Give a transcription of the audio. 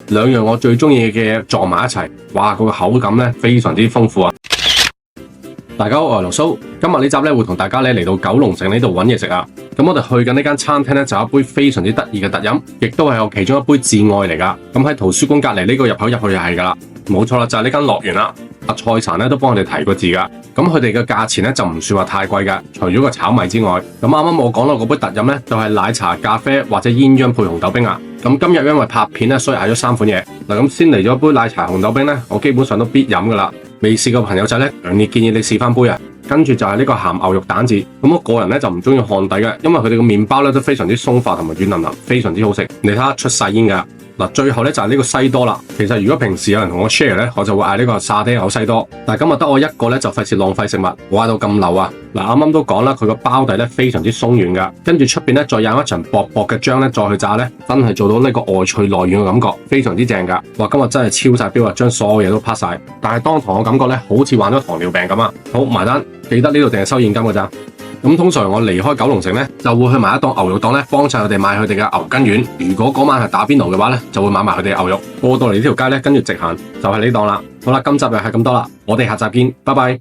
兩樣我最中意嘅嘢撞埋一齊，哇！個口感咧非常之豐富啊！大家好，我係盧蘇，今日呢集咧會同大家咧嚟到九龍城呢度揾嘢食啊！咁我哋去緊呢間餐廳咧就有一杯非常之得意嘅特飲，亦都係我其中一杯至愛嚟噶。咁喺圖書館隔離呢個入口入去就係噶啦，冇錯啦，就係呢間樂園啦。阿蔡殘咧都幫我哋提過字噶，咁佢哋嘅價錢咧就唔算話太貴噶，除咗個炒米之外，咁啱啱我講到嗰杯特飲咧就係奶茶、咖啡或者鴛鴦配紅豆冰啊。咁今日因為拍片咧，所以嗌咗3款嘢。嗱，咁先嚟咗一杯奶茶紅豆冰咧，我基本上都必飲噶啦。未試過朋友仔咧，強烈建議你試翻杯啊！跟住就係呢個鹹牛肉蛋治，咁我個人咧就唔中意漢底嘅，因為佢哋個麵包咧都非常之鬆化同埋軟腍腍，非常之好食。你睇下出晒煙噶。嗱，最後咧就係呢個西多啦。其實如果平時有人同我 share 咧，我就會嗌呢個沙爹牛西多。但係今日得我一個咧，就費事浪費食物，我嗌到咁流啊！嗱，啱啱都講啦，佢個包底咧非常之鬆軟噶，跟住出邊咧再有一層薄薄嘅漿咧，再去炸咧，真係做到呢個外脆內軟嘅感覺，非常之正噶。哇，今日真係超晒標啊，將所有嘢都 pass 晒。但係當堂嘅感覺咧，好似患咗糖尿病咁啊！好，埋單，記得呢度淨係收現金㗎咋。咁通常我離開九龍城咧，就會去埋一檔牛肉檔咧，幫襯佢哋買佢哋嘅牛筋丸。如果嗰晚係打邊爐嘅話咧，就會買埋佢哋牛肉。過到嚟呢條街咧，跟住直行就係呢檔啦。好啦，今集就係咁多啦，我哋下集見，拜拜。